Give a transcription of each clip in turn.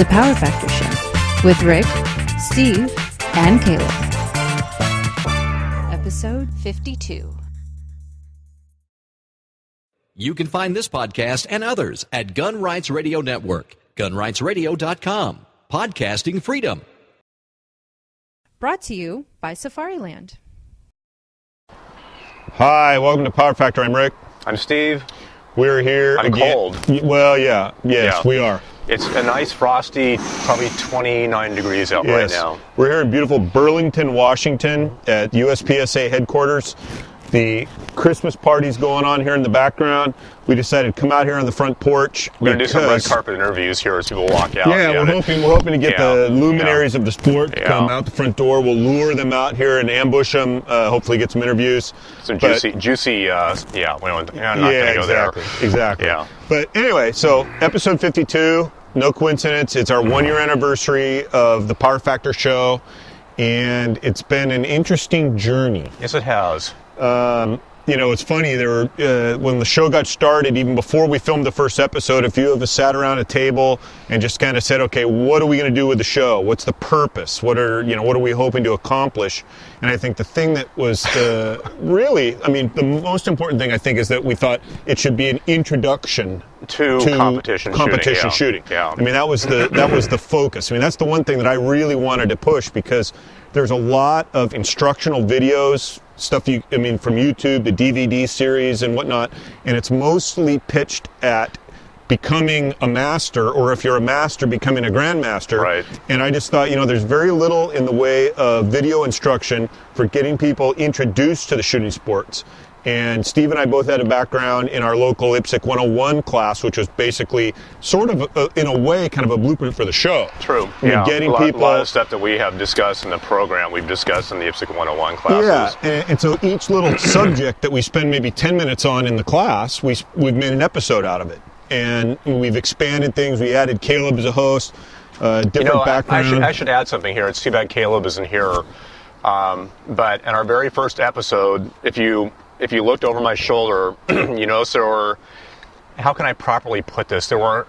The Power Factor Show with Rick, Steve, and Caleb. Episode 52. You can find this podcast and others at Gun Rights Radio Network, gunrightsradio.com. Podcasting freedom. Brought to you by Safariland. Hi, welcome to Power Factor. I'm Rick. I'm Steve. We're here I'm again. cold. Well, yes, we are. It's a nice frosty, probably 29 degrees out right now. We're here in beautiful Burlington, Washington at USPSA headquarters. The Christmas party's going on here in the background. We decided to come out here on the front porch. We're going to do some red carpet interviews here as people walk out. Yeah, we're hoping to get the luminaries of the sport to come out the front door. We'll lure them out here and ambush them, hopefully get some interviews. Some juicy, I'm not going to go there. Exactly. Yeah. But anyway, so episode 52, no coincidence. It's our 1 year anniversary of the Power Factor show, and it's been an interesting journey. Yes, it has. It's funny, when the show got started, even before we filmed the first episode, a few of us sat around a table and just kind of said, okay, what are we going to do with the show? What's the purpose? What are we hoping to accomplish? And I think the thing that was the most important thing, I think, is that we thought it should be an introduction to competition shooting. Yeah. I mean, that was the focus. I mean, that's the one thing that I really wanted to push, because there's a lot of instructional videos, stuff from YouTube, the DVD series and whatnot, and it's mostly pitched at becoming a master, or if you're a master, becoming a grandmaster. Right. And I just thought, there's very little in the way of video instruction for getting people introduced to the shooting sports. And Steve and I both had a background in our local IPSC 101 class, which was basically sort of, in a way, kind of a blueprint for the show. True. Getting a people, lot of stuff that we have discussed in the program, we've discussed in the IPSC 101 classes. Yeah, and so each little subject that we spend maybe 10 minutes on in the class, we've made an episode out of it. And we've expanded things. We added Caleb as a host, different background. I should add something here. It's too bad Caleb isn't here. But in our very first episode, if you looked over my shoulder, you notice there were, how can I properly put this? I'll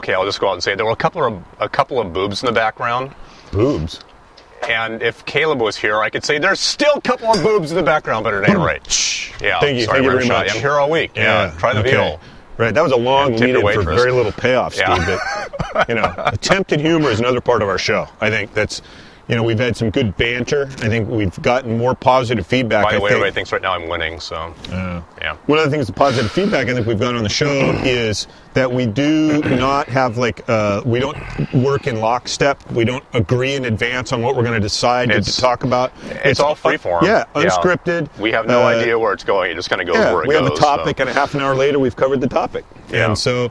just go out and say it. There were a couple of boobs in the background. Boobs? And if Caleb was here, I could say there's still a couple of boobs in the background, but it ain't right. Yeah, thank you very much. I'm here all week. Yeah, try the veal. Right, that was a long lead-in for very little payoff, Steve. Yeah. But, attempted humor is another part of our show. I think that's, we've had some good banter. I think we've gotten more positive feedback. By the way, everybody thinks right now I'm winning, so, yeah. One of the things, the positive feedback I think we've got on the show is that we do not have, we don't work in lockstep. We don't agree in advance on what we're going to decide to talk about. It's all freeform. Unscripted. We have no idea where it's going. It just kind of goes where it goes. We have a topic, and a half an hour later, we've covered the topic. Yeah. And so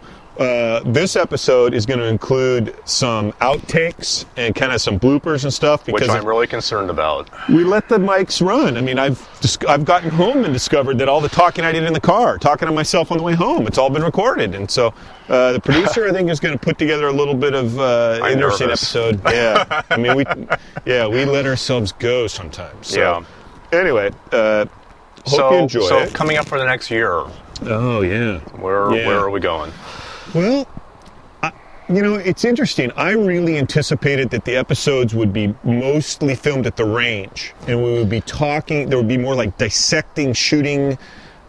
this episode is going to include some outtakes and kind of some bloopers and stuff. Because which I'm really concerned about. We let the mics run. I mean, I've gotten home and discovered that all the talking I did in the car, talking to myself on the way home, it's all been recorded. And so the producer, I think, is going to put together a little bit of interesting episode. Yeah. I mean, we let ourselves go sometimes. So. Yeah. Anyway, hope you enjoy it. So coming up for the next year. Oh, yeah. Where are we going? Well, it's interesting. I really anticipated that the episodes would be mostly filmed at the range, and we would be talking, there would be more like dissecting shooting.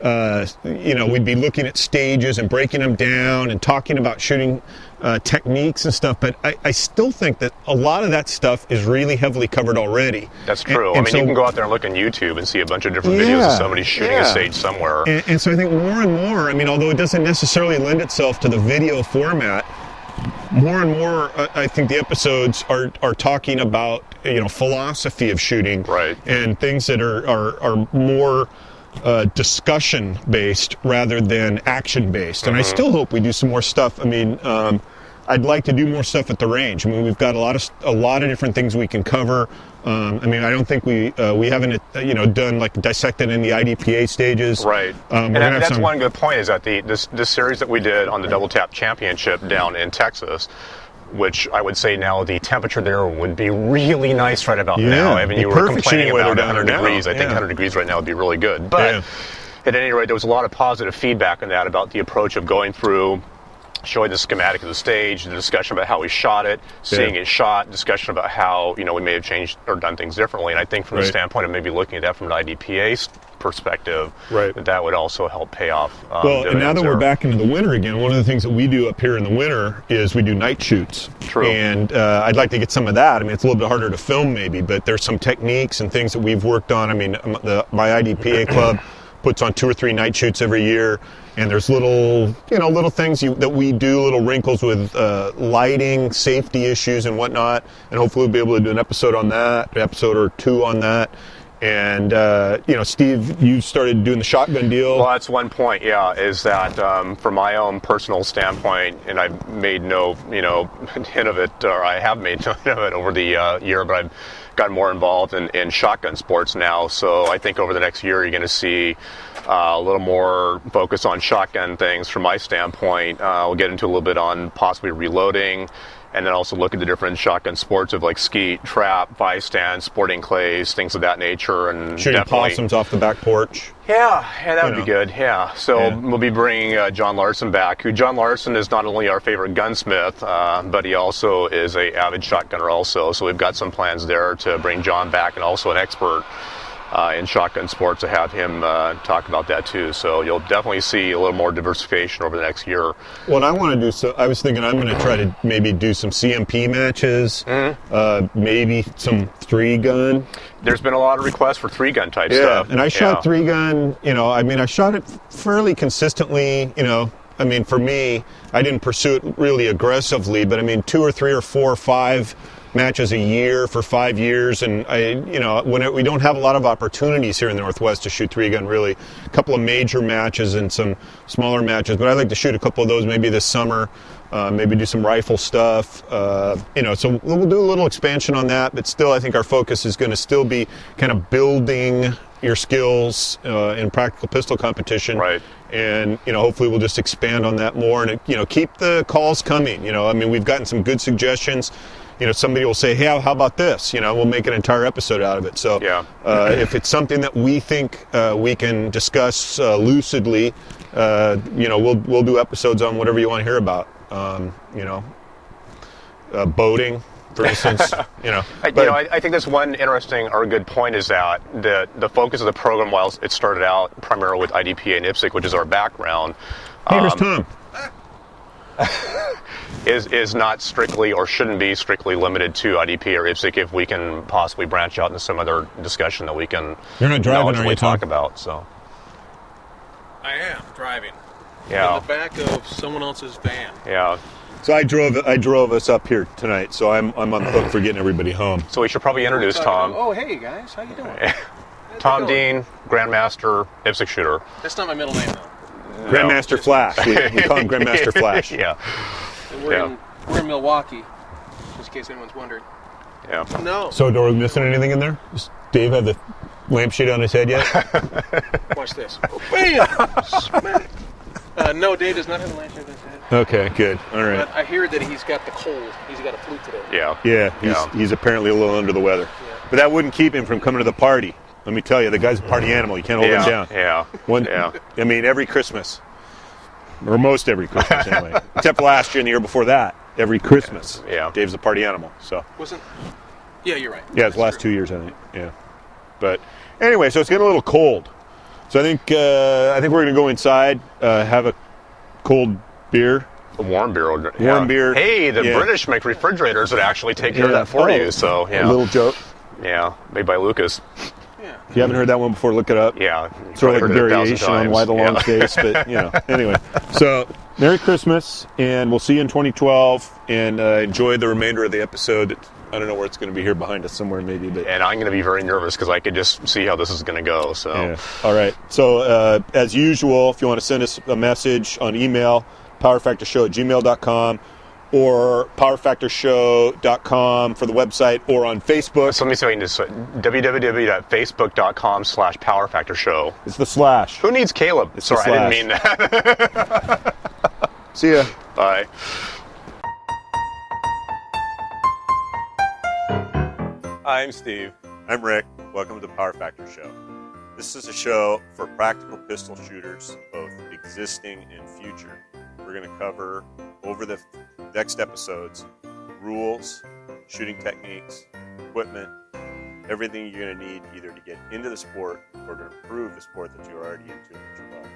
We'd be looking at stages and breaking them down and talking about shooting techniques and stuff, but I still think that a lot of that stuff is really heavily covered already. That's true. You can go out there and look on YouTube and see a bunch of different videos of somebody shooting a stage somewhere. And so I think more and more, although it doesn't necessarily lend itself to the video format, more and more, I think the episodes are talking about, philosophy of shooting. Right. And things that are more discussion based rather than action based. And I still hope we do some more stuff. I'd like to do more stuff at the range. We've got a lot of different things we can cover. I don't think we haven't done dissected in the IDPA stages. Right. And that's one good point, is that this series that we did on the Double Tap Championship down in Texas, which I would say now the temperature there would be really nice right about now. You were complaining about 100 degrees. I think 100 degrees right now would be really good. But at any rate, there was a lot of positive feedback on that about the approach of going through showing the schematic of the stage, the discussion about how we shot it, seeing it shot, discussion about how, we may have changed or done things differently. And I think from the standpoint of maybe looking at that from an IDPA perspective, that would also help pay off. Well, and now that we're back into the winter again, one of the things that we do up here in the winter is we do night shoots. True. And I'd like to get some of that. I mean, it's a little bit harder to film maybe, but there's some techniques and things that we've worked on. I mean, my IDPA club puts on 2 or 3 night shoots every year. And there's little things that we do, little wrinkles with lighting, safety issues and whatnot. And hopefully we'll be able to do an episode on that, an episode or 2 on that. And, Steve, you started doing the shotgun deal. Well, that's one point, is that from my own personal standpoint, and I've made no, hint of it, or I have made no hint of it over the year, but I've gotten more involved in shotgun sports now. So I think over the next year, you're going to see a little more focus on shotgun things from my standpoint. We'll get into a little bit on possibly reloading, and then also look at the different shotgun sports of like skeet, trap, vice stand, sporting clays, things of that nature. And shooting possums off the back porch. Yeah, that would be good, So we'll be bringing John Larson back, who John Larson is not only our favorite gunsmith, but he also is a avid shotgunner also. So we've got some plans there to bring John back, and also an expert in shotgun sports, to have him talk about that too. So you'll definitely see a little more diversification over the next year. What I want to do, so I was thinking I'm going to try to maybe do some CMP matches, maybe some 3-gun. There's been a lot of requests for 3-gun type stuff. And I shot 3-gun, I shot it fairly consistently, I mean, for me, I didn't pursue it really aggressively, but 2 or 3 or 4 or 5 matches a year for 5 years, and we don't have a lot of opportunities here in the Northwest to shoot 3-gun, really. A couple of major matches and some smaller matches, but I'd like to shoot a couple of those maybe this summer, maybe do some rifle stuff, so we'll do a little expansion on that, but still I think our focus is going to still be kind of building your skills in practical pistol competition. Right. And, hopefully we'll just expand on that more, and, keep the calls coming. We've gotten some good suggestions. Somebody will say, hey, how about this? We'll make an entire episode out of it. So if it's something that we think we can discuss lucidly, we'll do episodes on whatever you want to hear about. Boating, for instance. I think that's one interesting or good point, is that the focus of the program, while it started out primarily with IDPA and IPSC, which is our background. Hey, here's Tom. is not strictly, or shouldn't be strictly, limited to IDP or IPSC, if we can possibly branch out into some other discussion that we can You're not driving, are you, talk Tom? about. So I am driving. Yeah. In the back of someone else's van. Yeah. So I drove us up here tonight, so I'm on the hook for getting everybody home. So we should probably introduce Tom. Oh, hey guys, how you doing? Tom Dean, Grandmaster, IPSC shooter. That's not my middle name though. Grandmaster Flash. We call him Grandmaster Flash. Yeah. And we're in Milwaukee, just in case anyone's wondering. Yeah. No. So, are we missing anything in there? Does Dave have the lampshade on his head yet? Watch this. Oh, bam! Smack. No, Dave does not have a lampshade on his head. Okay, good. All right. But I hear that he's got the cold. He's got a flu today. Yeah. He's apparently a little under the weather. Yeah. But that wouldn't keep him from coming to the party. Let me tell you, the guy's a party animal. You can't hold him down. Yeah. Every Christmas. Or most every Christmas, anyway. Except for last year and the year before that. Every Christmas. Yeah. Dave's a party animal, so. Yeah, you're right. Yeah, it's the last 2 years, I think. Yeah. But anyway, so it's getting a little cold. So I think we're going to go inside, have a cold beer. A warm beer. Warm beer. Hey, the British make refrigerators that actually take care of that for you. So, A little joke. Yeah, made by Lucas. Yeah. If you haven't heard that one before, look it up. Yeah. Sort of like a variation on Why the Long Face, but, anyway. So, Merry Christmas, and we'll see you in 2012, and enjoy the remainder of the episode. I don't know where it's going to be, here behind us somewhere maybe. But And I'm going to be very nervous because I could just see how this is going to go. So. Yeah. All right. So, as usual, if you want to send us a message on email, powerfactorshow@gmail.com, or powerfactorshow.com for the website, or on Facebook. So let me say this: www.facebook.com/powerfactorshow. It's the slash. Who needs Caleb? It's Sorry, the I didn't mean that. See ya. Bye. Hi, I'm Steve. I'm Rick. Welcome to the Power Factor Show. This is a show for practical pistol shooters, both existing and future. We're going to cover over the next episodes rules, shooting techniques, equipment, everything you're going to need either to get into the sport or to improve the sport that you're already into and that you love.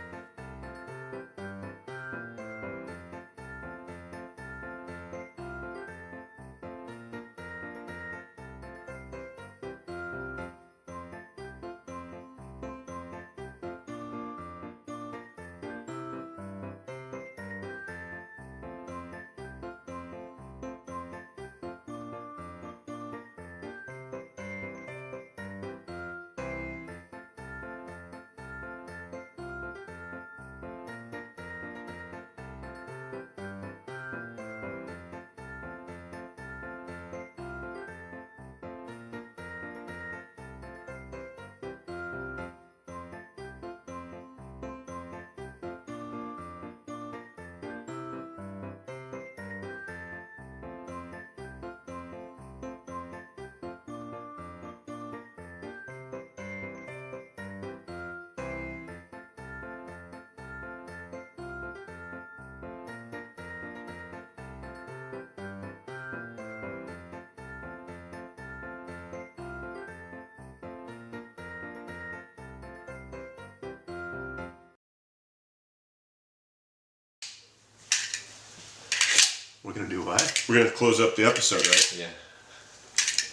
We're going to do what? We're going to close up the episode, right? Yeah.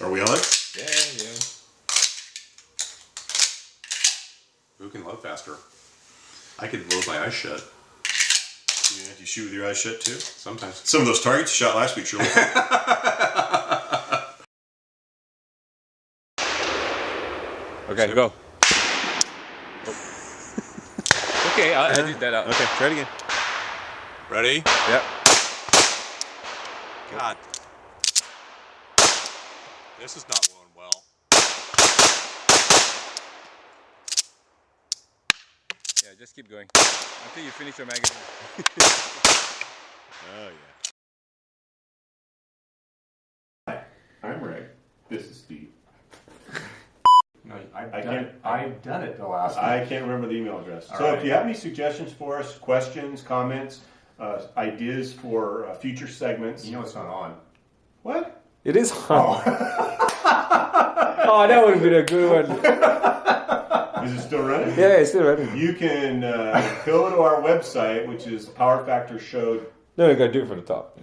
Are we on? Yeah. Who can load faster? I can load my eyes shut. Yeah, do you shoot with your eyes shut too? Sometimes. Some of those targets you shot last week sure look Okay, go. Okay, I'll edit that out. Okay, try it again. Ready? Yep. God. This is not going well. Yeah, just keep going until you finish your magazine. Oh, yeah. Hi, I'm Rick. This is Steve. No, I've done it the last I week. can't remember the email address. All So right. if you have any suggestions for us, questions, comments, ideas for future segments. You know it's not on. What? It is on. Oh, that would have been a good one. Is it still running? Yeah, it's still running. You can go to our website, which is Power Factor Show. No, you gotta do it from the top.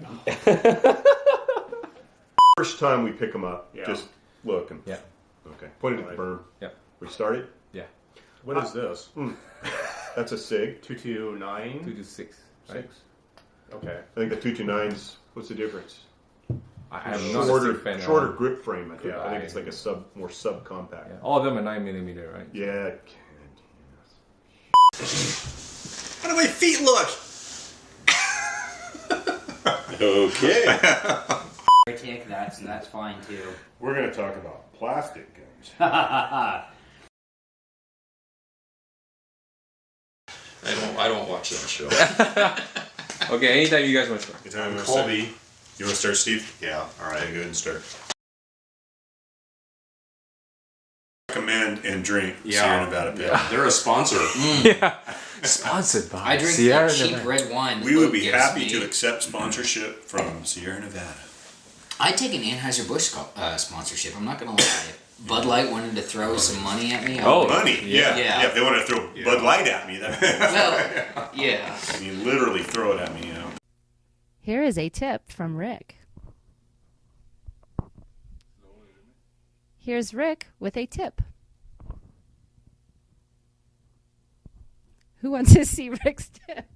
First time we pick them up, Yeah. just look and Yeah. okay. Point it at the berm. Yeah. We started. Yeah. What is this? That's a SIG. 229. 2 to 6. Right? 6. Okay. I think the 229's. What's the difference? I'm not a SIG fan. Shorter grip frame. I think. Yeah, I think it's like a more subcompact. Yeah. All of them are 9mm, right? Yeah. How do my feet look? Okay. Tick, that's fine too. We're going to talk about plastic guns. I don't watch that show. Okay, anytime you guys want to start. You want to start, Steve? Yeah, all right. Okay, go ahead and start. Recommend and drink Sierra Nevada Pale. They're a sponsor. Yeah. Sponsored by I drink Sierra that cheap Nevada. red wine. We would be Luke happy gives to me. accept sponsorship from Sierra Nevada. I'd take an Anheuser-Busch sponsorship. I'm not gonna lie. If Bud Light wanted to throw some money at me. Oh. Money, yeah. Yeah. If they want to throw Bud Light at me, that Well, yeah. I mean, literally throw it at me, you know. Here is a tip from Rick. Here's Rick with a tip. Who wants to see Rick's tip?